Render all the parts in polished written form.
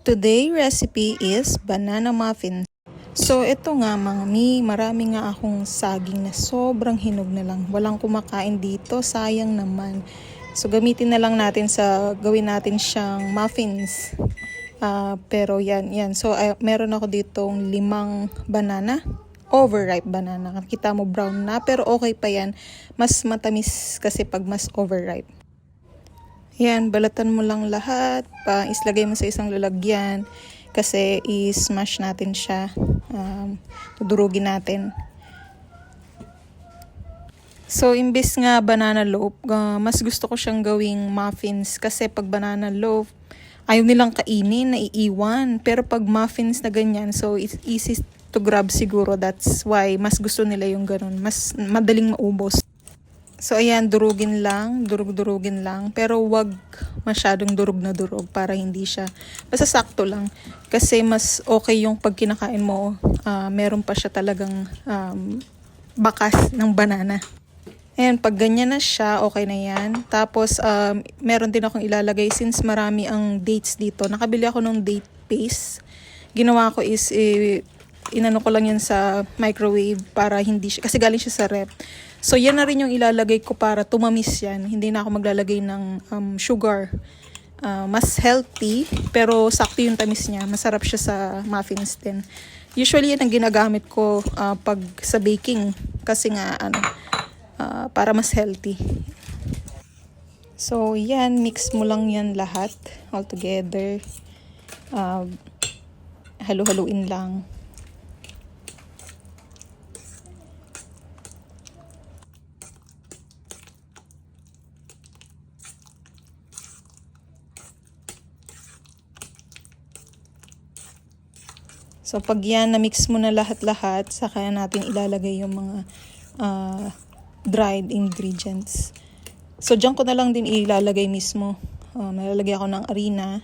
Today recipe is banana muffin. So ito nga mga mi, marami nga akong saging na sobrang hinog na lang. Walang kumakain dito, sayang naman. So gamitin na lang natin gawin natin siyang muffins. Pero yan. So meron ako ditong 5 banana. Overripe banana. Kita mo brown na pero okay pa yan. Mas matamis kasi pag mas overripe. Yan, balatan mo lang lahat, islagay mo sa isang lalagyan kasi i-smash natin siya, tudurugin natin. So, imbis nga banana loaf, mas gusto ko siyang gawing muffins kasi pag banana loaf, ayaw nilang kainin, naiiwan. Pero pag muffins na ganyan, so it's easy to grab siguro. That's why mas gusto nila yung ganun, mas madaling maubos. So ayan, durugin lang, durugin lang. Pero wag masyadong durug na durug para hindi siya, basta sakto lang. Kasi mas okay yung pag kinakain mo, meron pa siya talagang bakas ng banana. Ayan, pag ganyan na siya, okay na yan. Tapos meron din akong ilalagay since marami ang dates dito. Nakabili ako ng date paste. Ginawa ko is, inano ko lang yan sa microwave para hindi siya, kasi galing siya sa rep. So, yan na rin yung ilalagay ko para tumamis yan. Hindi na ako maglalagay ng sugar. Mas healthy, pero sakto yung tamis niya. Masarap siya sa muffins din. Usually, yan ang ginagamit ko pag sa baking. Kasi nga, para mas healthy. So, yan. Mix mo lang yan lahat. All together. Halu-haluin lang. So, pag yan, na-mix mo na lahat-lahat, saka natin ilalagay yung mga dried ingredients. So, dyan ko na lang din ilalagay mismo. Nalalagay ako ng harina.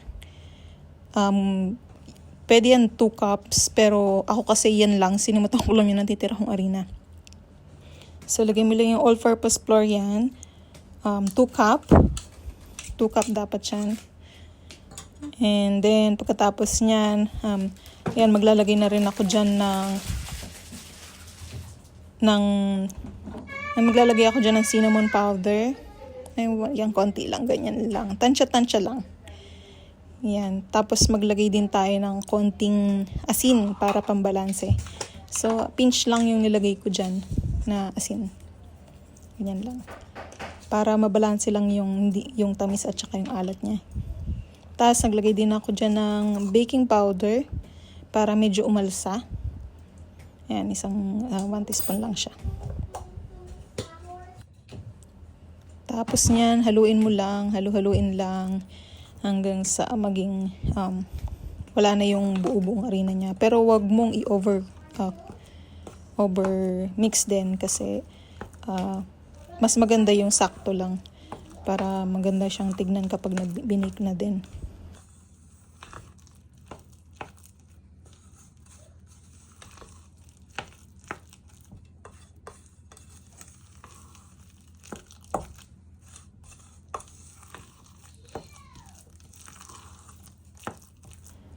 Pwede yan 2 cups, pero ako kasi yan lang. Sinimutang ko lang yung natitira kong harina. So, lagay mo lang yung all-purpose flour yan. 2 cup. 2 cup dapat yan. And then, pagkatapos niyan, yan, maglalagay na rin ako dyan maglalagay ako dyan ng cinnamon powder. Yan, konti lang, ganyan lang. Tansya-tansya lang. Yan, tapos maglagay din tayo ng konting asin para pambalanse. So, pinch lang yung nilagay ko dyan na asin. Ganyan lang. Para mabalanse lang yung tamis at saka yung alat niya. Tapos, naglagay din ako dyan ng baking powder para medyo umalsa. Ayan, 1 teaspoon lang siya. Tapos niyan, haluin lang hanggang sa maging wala na yung buo-buong harina niya. Pero wag mong over mix din kasi mas maganda yung sakto lang para maganda siyang tignan kapag binake na din.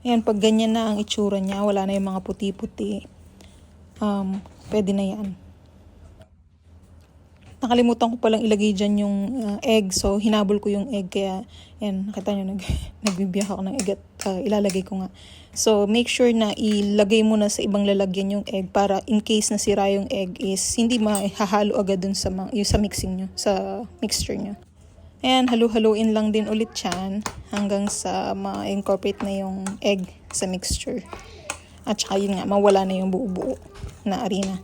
Ayan, pag ganyan na ang itsura niya, wala na yung mga puti-puti, pwede na yan. Nakalimutan ko palang ilagay dyan yung egg, so hinabol ko yung egg, kaya yan, nakita nyo, nagbibiyak ako ng egg at ilalagay ko nga. So, make sure na ilagay mo na sa ibang lalagyan yung egg para in case na sira yung egg is hindi mahahalo agad dun sa mixing nyo, sa mixture nyo. Ayan, halu-haluin lang din ulit yan hanggang sa ma-incorporate na yung egg sa mixture. At saka yun nga, mawala na yung buo-buo na harina.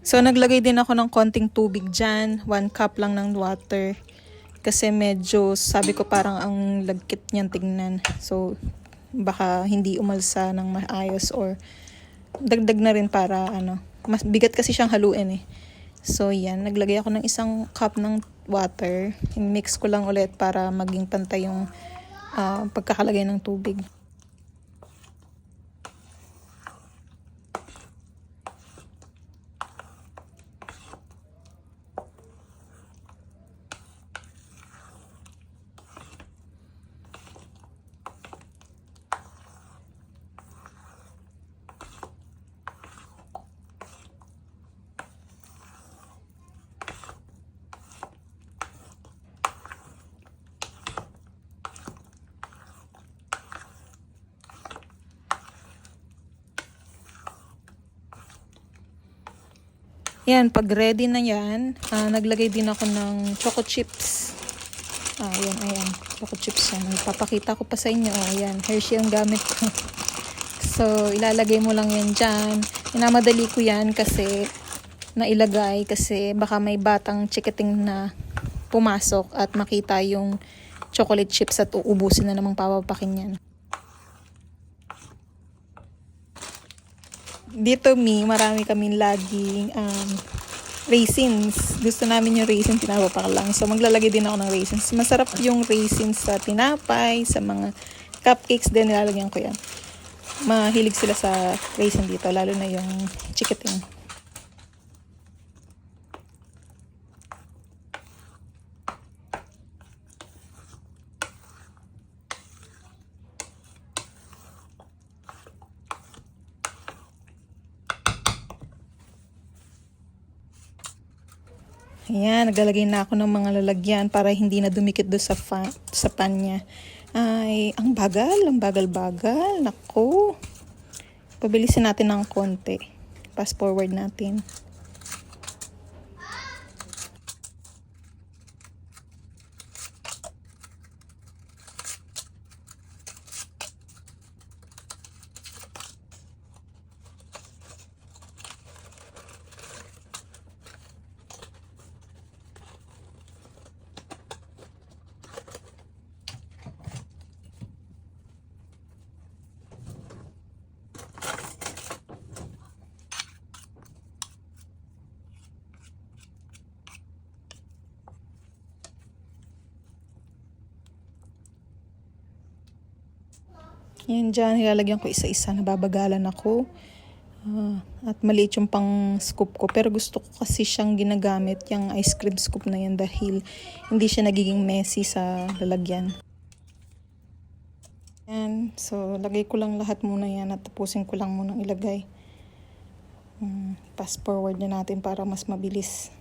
So, naglagay din ako ng konting tubig dyan. 1 cup lang ng water. Kasi medyo, sabi ko parang ang lagkit niyan tignan. So, baka hindi umalsa ng maayos or dagdag na rin para ano. Mas bigat kasi siyang haluin eh. So, yan. Naglagay ako ng 1 cup ng water. I-mix ko lang ulit para maging pantay yung pagkakalagay ng tubig. Yan, pag ready na yan, naglagay din ako ng choco chips. Ayan, choco chips yan. Ipapakita ko pa sa inyo. Ayan, Hershey ang gamit ko. So, ilalagay mo lang yan dyan. Inamadali ko yan kasi nailagay kasi baka may batang chikiting na pumasok at makita yung chocolate chips at uubusin na namang papapakin yan. Dito marami kaming laging raisins. Gusto namin yung raisins, tinapapak lang. So, maglalagay din ako ng raisins. Masarap yung raisins sa tinapay, sa mga cupcakes din, nilalagyan ko yan. Mahilig sila sa raisin dito, lalo na yung chikiting. Ayan, naglalagay na ako ng mga lalagyan para hindi na dumikit doon sa pan niya. Ay, ang bagal-bagal. Naku. Pabilisin natin ng konti. Fast forward natin. Yan dyan, nilalagyan ko isa-isa. Nababagalan ako. At maliit yung pang scoop ko. Pero gusto ko kasi siyang ginagamit, yung ice cream scoop na yan dahil hindi siya nagiging messy sa lalagyan. Yan. So, lagay ko lang lahat muna yan at tapusin ko lang muna ilagay. Fast forward na natin para mas mabilis.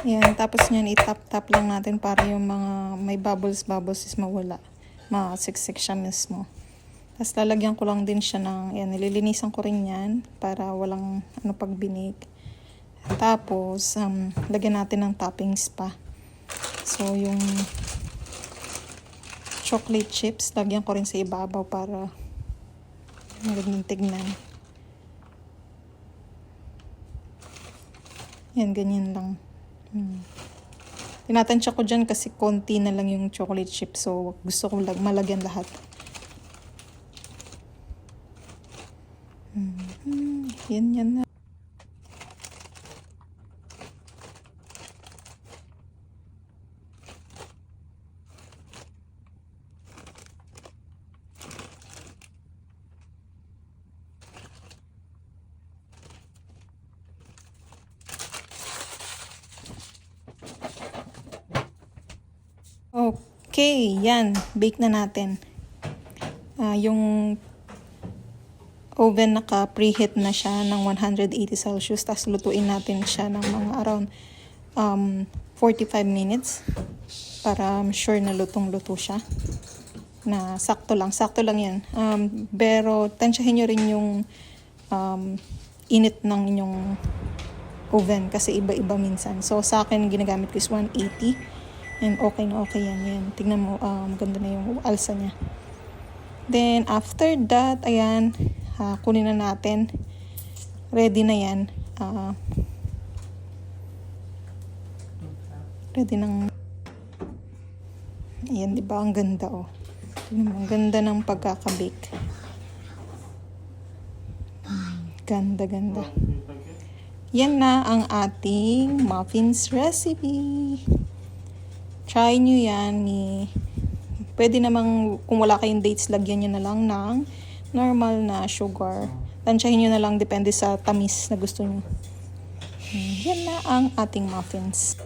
Yan, tapos nyan itap-tap lang natin para yung mga may bubbles is mawala. Masiksik siya mismo. Tapos lalagyan ko lang din siya ng, yan, nililinisan ko rin yan para walang pagbinig. Tapos, lagyan natin ng toppings pa. So, yung chocolate chips, lagyan ko rin sa ibabaw para magandang tignan. Yan, ganyan lang. Tinatansya ko dyan kasi konti na lang yung chocolate chip. So, gusto ko malagyan lahat. Yan na. Okay, yan. Bake na natin. Yung oven naka-preheat na siya ng 180 Celsius. Tapos lutuin natin siya ng mga around 45 minutes. Para sure na lutong-luto siya. Na sakto lang yan. Pero tansyahin nyo rin yung init ng inyong oven kasi iba-iba minsan. So sa akin ginagamit ko is 180 and okay na okay yan. Tignan mo, maganda na yung alsa niya. Then after that, ayan, kunin na natin. Ready na yan. Ready nang. Ayan, diba? Ang ganda, oh. Ang ganda ng pagkakabake. Ganda. Yan na ang ating muffins recipe. Try nyo yan. Pwede namang, kung wala kayong dates, lagyan nyo na lang ng normal na sugar. Tansyahin nyo na lang, depende sa tamis na gusto nyo. Yan na ang ating muffins.